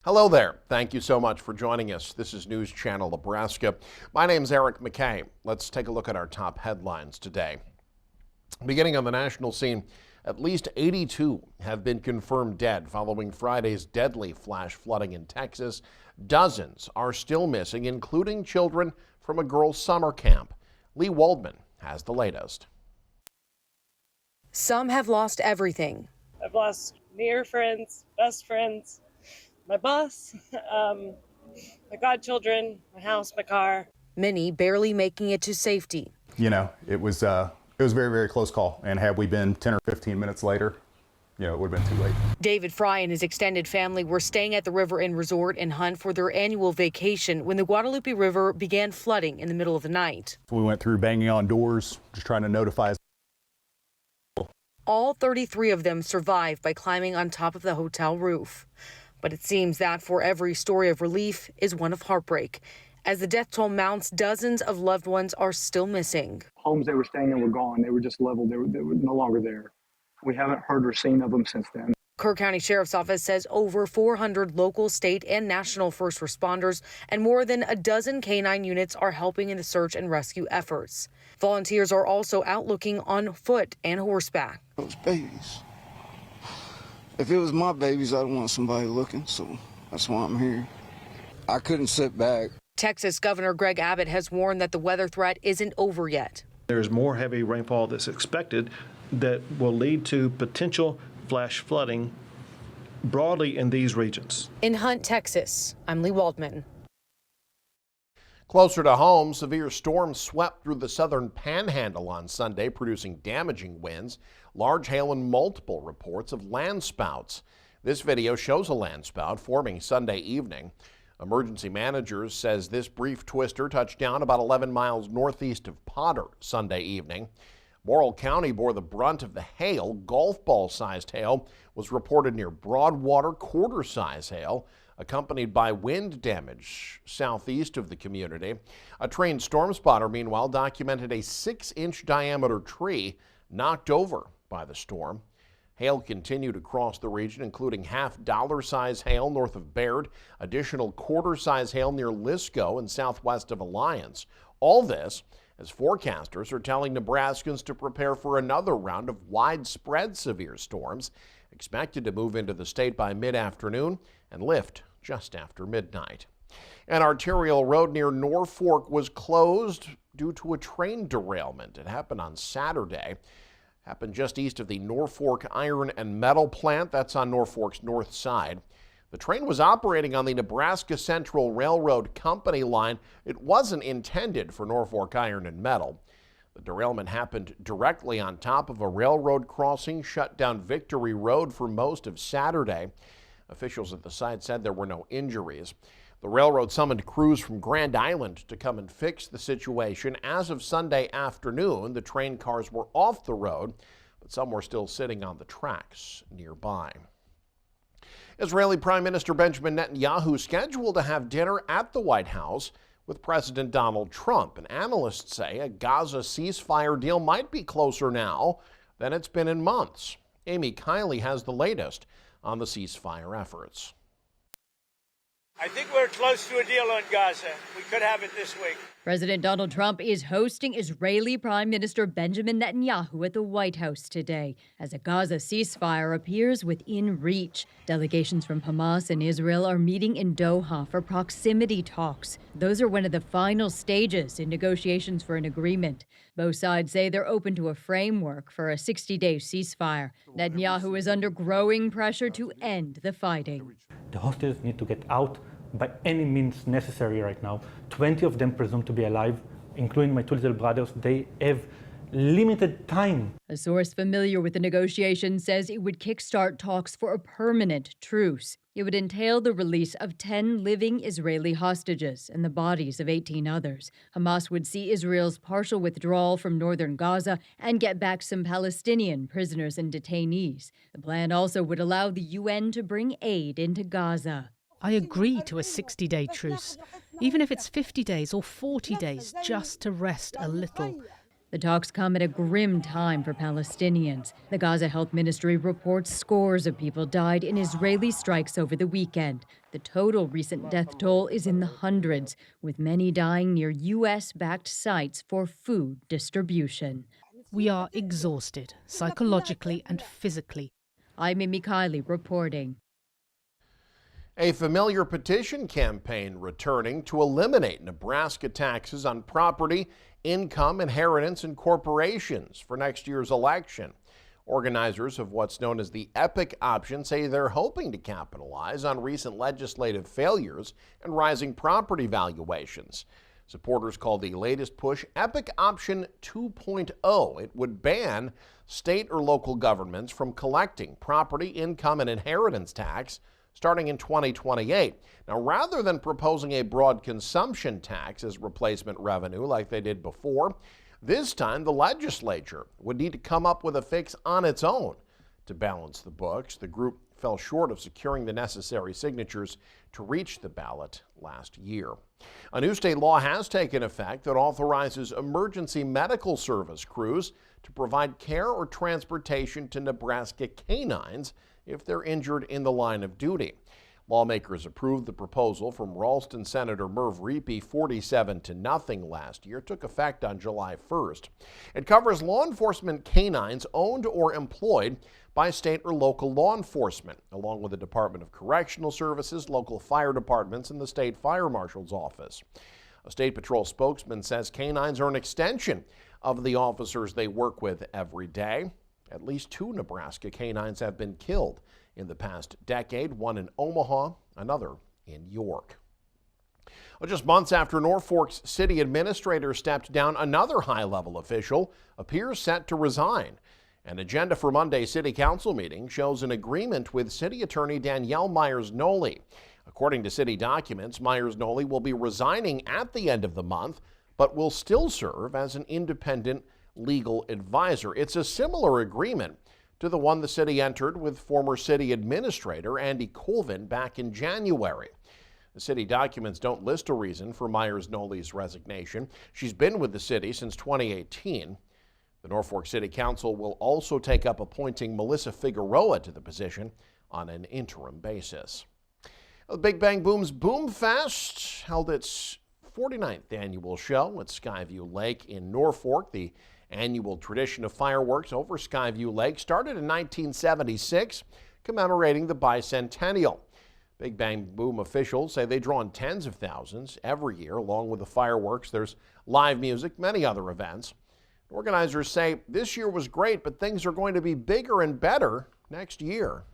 Hello there. Thank you so much for joining us. This is News Channel Nebraska. My name's Eric McKay. Let's take a look at our top headlines today. Beginning on the national scene, at least 82 have been confirmed dead following Friday's deadly flash flooding in Texas. Dozens are still missing, including children from a girls' summer camp. Lee Waldman has the latest. Some have lost everything. I've lost near friends, best friends, my boss, my godchildren, my house, my car. Many barely making it to safety. You know, it was a very, very close call. And had we been 10 or 15 minutes later, it would have been too late. David Fry and his extended family were staying at the River Inn Resort in Hunt for their annual vacation when the Guadalupe River began flooding in the middle of the night. We went through banging on doors, just trying to notify. All 33 of them survived by climbing on top of the hotel roof. But it seems that for every story of relief is one of heartbreak. As the death toll mounts, dozens of loved ones are still missing. Homes they were staying in were gone. They were just leveled. They were no longer there. We haven't heard or seen of them since then. Kerr County Sheriff's Office says over 400 local, state, and national first responders and more than a dozen canine units are helping in the search and rescue efforts. Volunteers are also out looking on foot and horseback. Those babies. If it was my babies, I'd want somebody looking, so that's why I'm here. I couldn't sit back. Texas Governor Greg Abbott has warned that the weather threat isn't over yet. There's more heavy rainfall that's expected that will lead to potential flash flooding broadly in these regions. In Hunt, Texas, I'm Lee Waldman. Closer to home, severe storms swept through the southern panhandle on Sunday, producing damaging winds, large hail, and multiple reports of landspouts. This video shows a landspout forming Sunday evening. Emergency managers says this brief twister touched down about 11 miles northeast of Potter Sunday evening. Morrill County bore the brunt of the hail. Golf ball-sized hail was reported near Broadwater, quarter-size hail, accompanied by wind damage southeast of the community. A trained storm spotter, meanwhile, documented a 6-inch diameter tree knocked over by the storm. Hail continued across the region, including half-dollar-size hail north of Baird, additional quarter-size hail near Lisco and southwest of Alliance. All this as forecasters are telling Nebraskans to prepare for another round of widespread severe storms, expected to move into the state by mid-afternoon and lift just after midnight. An arterial road near Norfolk was closed due to a train derailment. It happened on Saturday. Happened just east of the Norfolk Iron and Metal Plant. That's on Norfolk's north side. The train was operating on the Nebraska Central Railroad Company line. It wasn't intended for Norfolk Iron and Metal. The derailment happened directly on top of a railroad crossing, shut down Victory Road for most of Saturday. Officials at the site said there were no injuries. The railroad summoned crews from Grand Island to come and fix the situation. As of Sunday afternoon, the train cars were off the road, but some were still sitting on the tracks nearby. Israeli Prime Minister Benjamin Netanyahu scheduled to have dinner at the White House with President Donald Trump. And analysts say a Gaza ceasefire deal might be closer now than it's been in months. Amy Kiley has the latest on the ceasefire efforts. I think we're close to a deal on Gaza. We could have it this week. President Donald Trump is hosting Israeli Prime Minister Benjamin Netanyahu at the White House today as a Gaza ceasefire appears within reach. Delegations from Hamas and Israel are meeting in Doha for proximity talks. Those are one of the final stages in negotiations for an agreement. Both sides say they're open to a framework for a 60-day ceasefire. Netanyahu is under growing pressure to end the fighting. The hostages need to get out by any means necessary right now. 20 of them presumed to be alive, including my two little brothers. They have limited time. A source familiar with the negotiations says it would kickstart talks for a permanent truce. It would entail the release of 10 living Israeli hostages and the bodies of 18 others. Hamas would see Israel's partial withdrawal from northern Gaza and get back some Palestinian prisoners and detainees. The plan also would allow the UN to bring aid into Gaza. I agree to a 60-day truce, even if it's 50 days or 40 days, just to rest a little. The talks come at a grim time for Palestinians. The Gaza Health Ministry reports scores of people died in Israeli strikes over the weekend. The total recent death toll is in the hundreds, with many dying near U.S.-backed sites for food distribution. We are exhausted, psychologically and physically. I'm Mimi Kiley reporting. A familiar petition campaign returning to eliminate Nebraska taxes on property, income, inheritance, and corporations for next year's election. Organizers of what's known as the EPIC option say they're hoping to capitalize on recent legislative failures and rising property valuations. Supporters call the latest push EPIC Option 2.0. It would ban state or local governments from collecting property, income, and inheritance tax starting in 2028. Now, rather than proposing a broad consumption tax as replacement revenue like they did before, this time the legislature would need to come up with a fix on its own to balance the books. The group fell short of securing the necessary signatures to reach the ballot last year. A new state law has taken effect that authorizes emergency medical service crews to provide care or transportation to Nebraska canines if they're injured in the line of duty. Lawmakers approved the proposal from Ralston Senator Merv Reapy 47-0 last year. It took effect on July 1st. It covers law enforcement canines owned or employed by state or local law enforcement, along with the Department of Correctional Services, local fire departments, and the state fire marshal's office. A State Patrol spokesman says canines are an extension of the officers they work with every day. At least 2 Nebraska canines have been killed in the past decade, one in Omaha, another in York. Well, just months after Norfolk's city administrator stepped down, another high-level official appears set to resign. An agenda for Monday's city council meeting shows an agreement with city attorney Danielle Myers-Noley. According to city documents, Myers-Noley will be resigning at the end of the month, but will still serve as an independent legal advisor. It's a similar agreement to the one the city entered with former city administrator Andy Colvin back in January. The city documents don't list a reason for Myers-Noley's resignation. She's been with the city since 2018. The Norfolk City Council will also take up appointing Melissa Figueroa to the position on an interim basis. The Big Bang Boom's Boom Fest held its 49th annual show at Skyview Lake in Norfolk. The annual tradition of fireworks over Skyview Lake started in 1976, commemorating the bicentennial. Big Bang Boom officials say they draw in tens of thousands every year. Along with the fireworks, there's live music, many other events. Organizers say this year was great, but things are going to be bigger and better next year.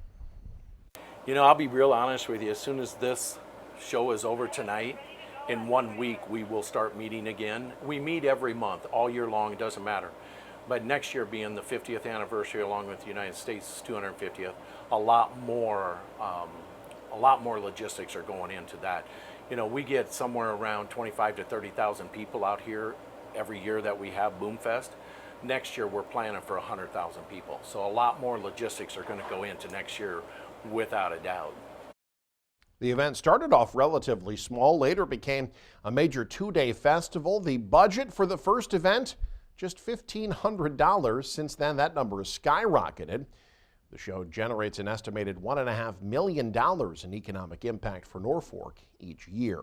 You know, I'll be real honest with you. As soon as this show is over tonight, in 1 week, we will start meeting again. We meet every month, all year long, it doesn't matter. But next year being the 50th anniversary along with the United States' 250th, a lot more logistics are going into that. You know, we get somewhere around 25 to 30,000 people out here every year that we have Boomfest. Next year, we're planning for 100,000 people. So a lot more logistics are going to go into next year without a doubt. The event started off relatively small, later became a major 2-day festival. The budget for the first event, just $1,500. Since then, that number has skyrocketed. The show generates an estimated $1.5 million in economic impact for Norfolk each year.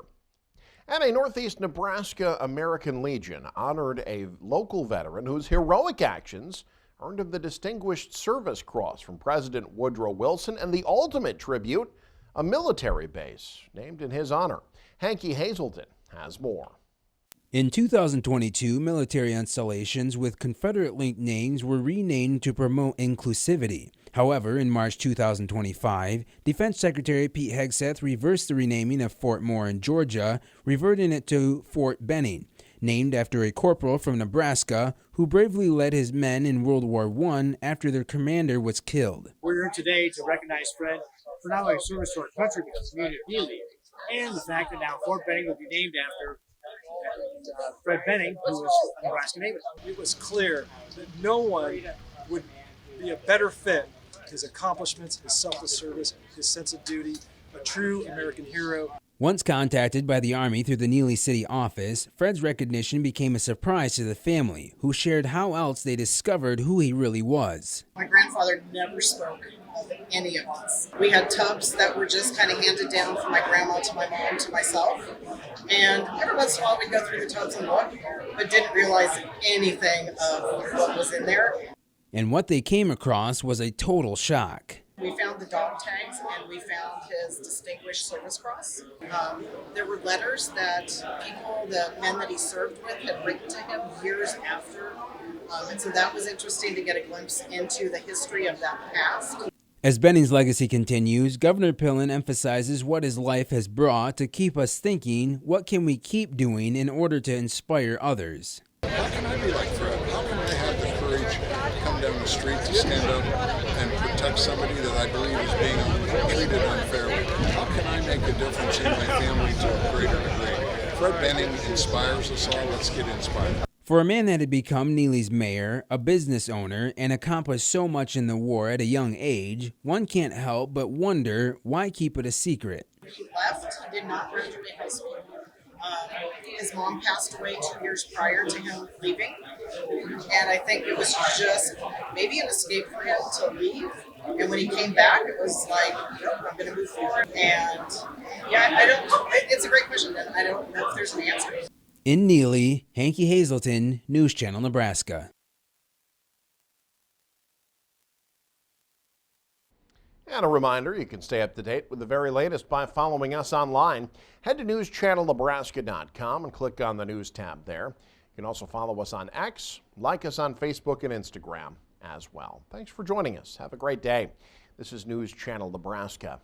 And a Northeast Nebraska American Legion honored a local veteran whose heroic actions earned him the Distinguished Service Cross from President Woodrow Wilson and the ultimate tribute, a military base named in his honor. Hanky Hazelton has more. In 2022, military installations with Confederate-linked names were renamed to promote inclusivity. However, in March 2025, Defense Secretary Pete Hegseth reversed the renaming of Fort Moore in Georgia, reverting it to Fort Benning, named after a corporal from Nebraska who bravely led his men in World War I after their commander was killed. We're here today to recognize Fred for not only service to our country, but the community of Neely, and the fact that now Fort Benning will be named after Fred Benning, who was a Nebraska native. It was clear that no one would be a better fit. His accomplishments, his selfless service, his sense of duty, a true American hero. Once contacted by the Army through the Neely City office, Fred's recognition became a surprise to the family, who shared how else they discovered who he really was. My grandfather never spoke of any of us. We had tubs that were just kind of handed down from my grandma to my mom to myself. And every once in a while we'd go through the tubs and look, but didn't realize anything of what was in there. And what they came across was a total shock. We found the dog tags and we found his Distinguished Service Cross. There were letters that people, the men that he served with, had written to him years after. And so that was interesting to get a glimpse into the history of that past. As Benning's legacy continues, Governor Pillen emphasizes what his life has brought to keep us thinking, what can we keep doing in order to inspire others? How can I be like Fred? How can I have the courage to come down the street to stand up and protect somebody that I believe is being treated unfairly? How can I make a difference in my family to a greater degree? Fred Benning inspires us all. Let's get inspired. For a man that had become Neely's mayor, a business owner, and accomplished so much in the war at a young age, one can't help but wonder, why keep it a secret? He left. He did not graduate high school. His mom passed away 2 years prior to him leaving. And I think it was just maybe an escape for him to leave. And when he came back, it was like, nope, I'm going to move forward. And yeah, it's a great question. And I don't know if there's an answer. In Neely, Hanky Hazelton, News Channel, Nebraska. And a reminder, you can stay up to date with the very latest by following us online. Head to newschannelnebraska.com and click on the News tab there. You can also follow us on X, like us on Facebook and Instagram as well. Thanks for joining us. Have a great day. This is News Channel Nebraska.